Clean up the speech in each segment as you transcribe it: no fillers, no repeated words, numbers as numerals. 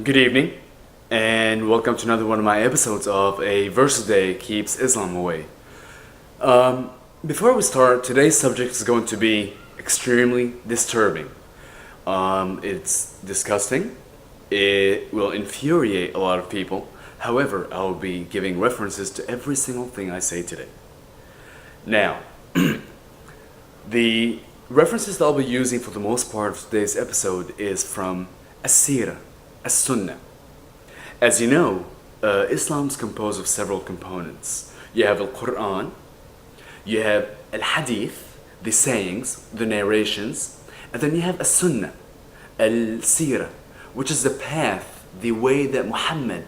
Good evening, and welcome to another one of my episodes of A Verse a Day Keeps Islam Away. Before we start, today's subject is going to be extremely disturbing. It's disgusting. It will infuriate a lot of people. However, I will be giving references to every single thing I say today. Now, the references that I'll be using for the most part of today's episode is from As-Sirah, As-Sunnah. As you know, Islam is composed of several components. You have Al-Quran, you have Al-Hadith, the sayings, the narrations, and then you have As-Sunnah, Al-Sirah, which is the path, the way that Muhammad,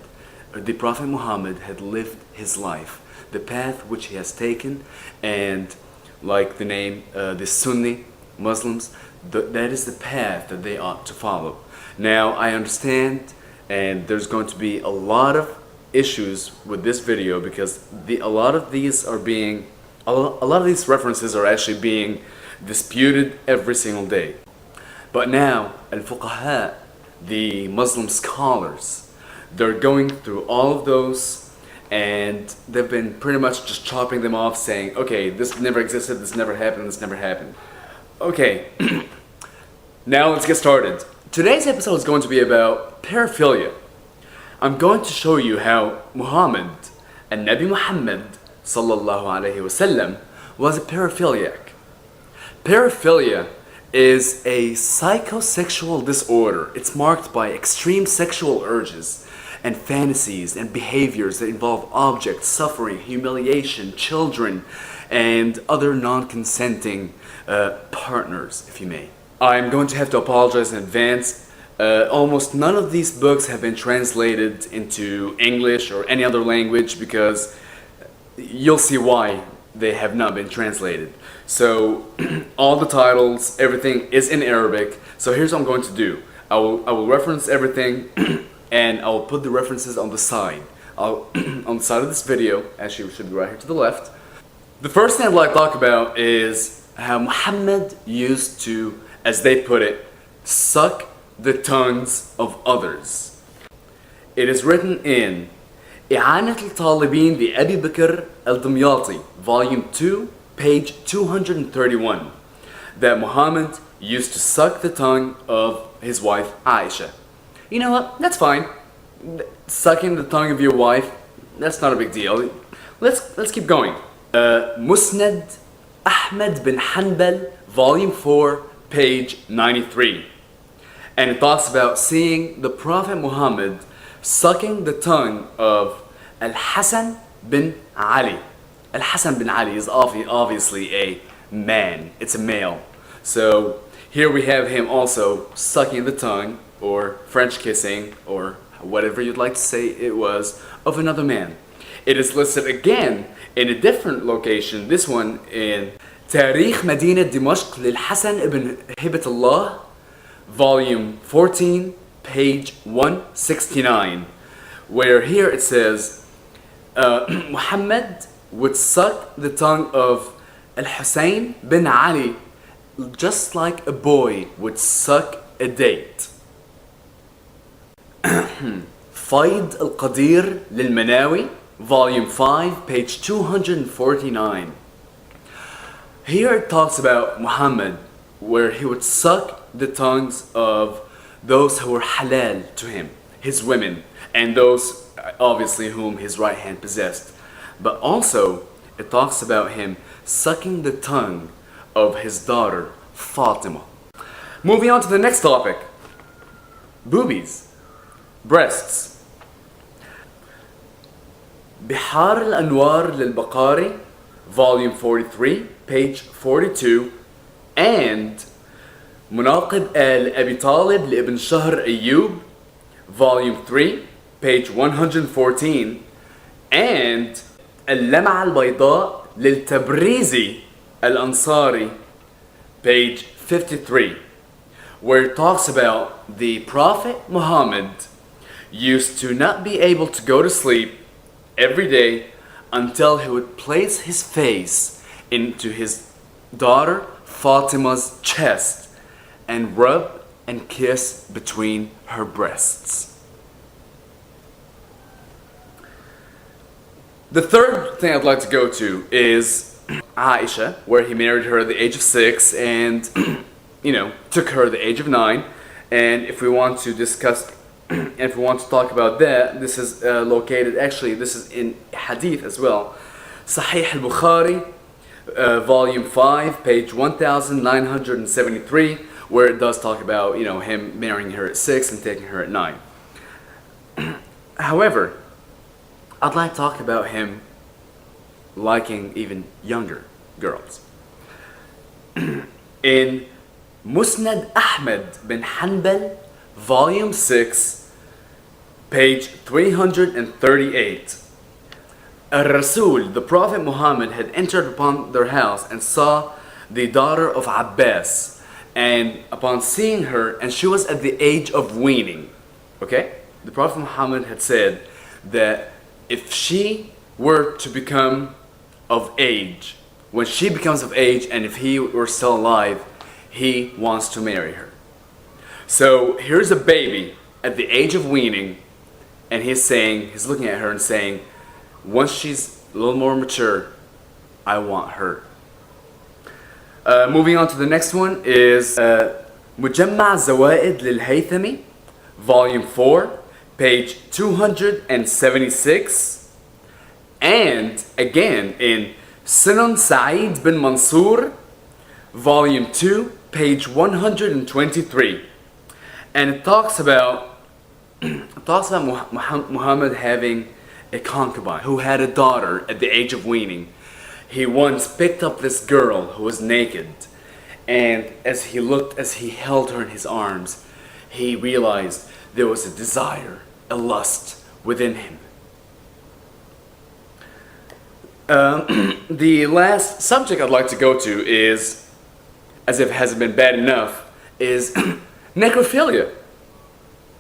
the Prophet Muhammad, had lived his life, the path which he has taken, and like the name, the Sunni Muslims, that is the path that they ought to follow. Now, I understand, and there's going to be a lot of issues with this video because a lot of these references are actually being disputed every single day. But now, al-fuqaha, the Muslim scholars, they're going through all of those, and they've been pretty much just chopping them off, saying, okay, this never existed, this never happened, this never happened. Okay, now let's get started. Today's episode is going to be about paraphilia. I'm going to show you how Muhammad, and Nabi Muhammad sallallahu alaihi wasallam, was a paraphiliac. Paraphilia is a psychosexual disorder. It's marked by extreme sexual urges and fantasies and behaviors that involve objects, suffering, humiliation, children, and other non-consenting partners, if you may. I'm going to have to apologize in advance. Almost none of these books have been translated into English or any other language because you'll see why they have not been translated. So all the titles, everything is in Arabic. So here's what I'm going to do. I will reference everything and I will put the references on the side. On the side of this video, actually it should be right here to the left. The first thing I'd like to talk about is how Muhammad used to, as they put it, suck the tongues of others. It is written in إعانة الطالبين لأبي بكر الدمياطي, Volume 2, page 231, that Muhammad used to suck the tongue of his wife Aisha. You know what? That's fine. Sucking the tongue of your wife, that's not a big deal. Let's keep going. Musnad Ahmed bin Hanbal, Volume 4, page 93. And it talks about seeing the Prophet Muhammad sucking the tongue of Al-Hasan bin Ali. Al-Hasan bin Ali is obviously a man. It's a male. So here we have him also sucking the tongue, or French kissing, or whatever you'd like to say it was, of another man. It is listed again in a different location, this one in تاريخ مدينة دمشق للحسن ابن هبة الله, Volume 14, page 169, where here it says Muhammad would suck the tongue of Al-Hussein bin Ali just like a boy would suck a date. فيض القدير للمناوي, Volume 5, page 249. Here it talks about Muhammad, where he would suck the tongues of those who were halal to him, his women, and those obviously whom his right hand possessed. But also, it talks about him sucking the tongue of his daughter, Fatima. Moving on to the next topic. Boobies. Breasts. بحار الأنوار للبقاري, Volume 43, page 42, and مناقب آل أبي طالب لابن شهر أيوب, Volume 3, page 114, and اللمعة البيضاء للتبريزي الأنصاري, page 53, where it talks about the Prophet Muhammad used to not be able to go to sleep every day until he would place his face into his daughter Fatima's chest and rub and kiss between her breasts. The third thing I'd like to go to is Aisha, where he married her at the age of 6 and, took her at the age of 9. And if we want to discuss, if we want to talk about that, this is located, actually, this is in Hadith as well. Sahih al-Bukhari, volume 5, page 1973, where it does talk about, him marrying her at 6 and taking her at 9. However, I'd like to talk about him liking even younger girls. In Musnad Ahmed bin Hanbal, volume 6, page 338. Al-Rasul, the Prophet Muhammad, had entered upon their house and saw the daughter of Abbas. And upon seeing her, and she was at the age of weaning. Okay? The Prophet Muhammad had said that if she were to become of age, when she becomes of age and if he were still alive, he wants to marry her. So here's a baby at the age of weaning, and he's looking at her and saying, once she's a little more mature, I want her. Moving on to the next one is Mujamma Zawaid lil-Haythami, volume 4, page 276. And again in Sunan Sa'id bin Mansur, volume 2, page 123. And it talks about Muhammad having a concubine who had a daughter at the age of weaning. He once picked up this girl who was naked, and as he held her in his arms, he realized there was a desire, a lust within him. The last subject I'd like to go to is, as if it hasn't been bad enough, is necrophilia.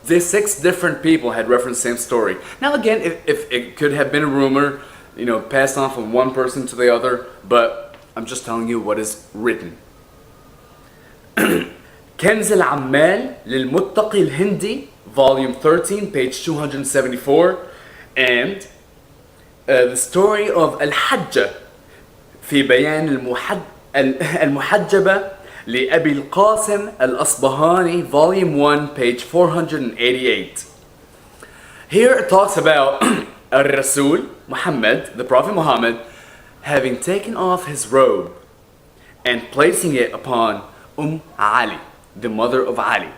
These 6 different people had referenced the same story. Now again, if it could have been a rumor, passed on from one person to the other, but I'm just telling you what is written. Kenz al-Ammal lil-Muttaqi al-Hindi, volume 13, page 274, and the story of Al-Hajjah في بيان المحجبة لأبي القاسم الأصبهاني, volume 1, page 488. Here it talks about Al-Rasul, Muhammad, the Prophet Muhammad, having taken off his robe and placing it upon Ali, the mother of Ali.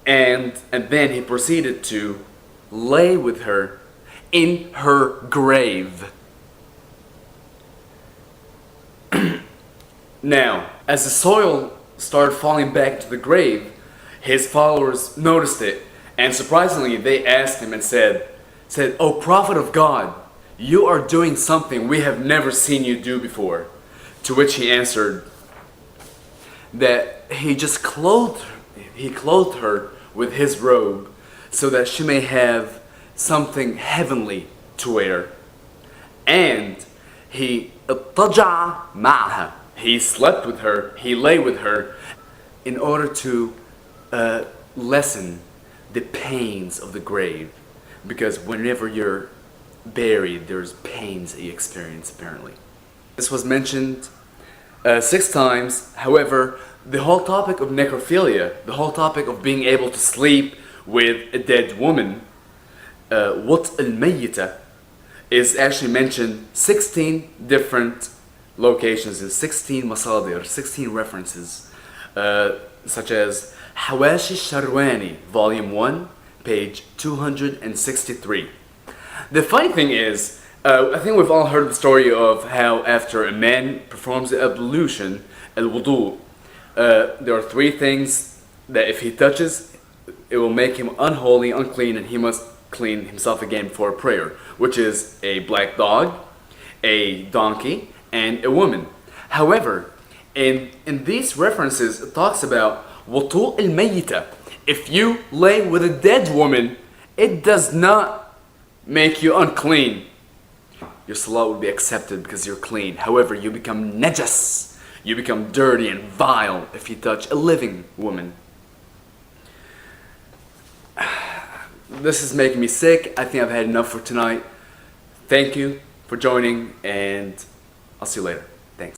And then he proceeded to lay with her in her grave. Now, as the soil started falling back into the grave, his followers noticed it, and surprisingly they asked him and said, "O Prophet of God, you are doing something we have never seen you do before." To which he answered that he clothed her with his robe so that she may have something heavenly to wear. And he اضطجع معها, he slept with her, he lay with her in order to lessen the pains of the grave. Because whenever you're buried, there's pains that you experience, apparently. This was mentioned 6 times. However, the whole topic of necrophilia, the whole topic of being able to sleep with a dead woman, wat al-mayyita, is actually mentioned 16 different locations in 16 masadir, 16 references, such as Hawashi Sharwani, volume 1, page 263. The funny thing is, I think we've all heard the story of how after a man performs the ablution, al-wudu, there are 3 things that if he touches, it will make him unholy, unclean, and he must clean himself again before prayer, which is a black dog, a donkey, and a woman. However, in these references, it talks about wutu al-mayyita. If you lay with a dead woman, it does not make you unclean. Your salah will be accepted because you're clean. However, you become najas. You become dirty and vile if you touch a living woman. This is making me sick. I think I've had enough for tonight. Thank you for joining, and I'll see you later.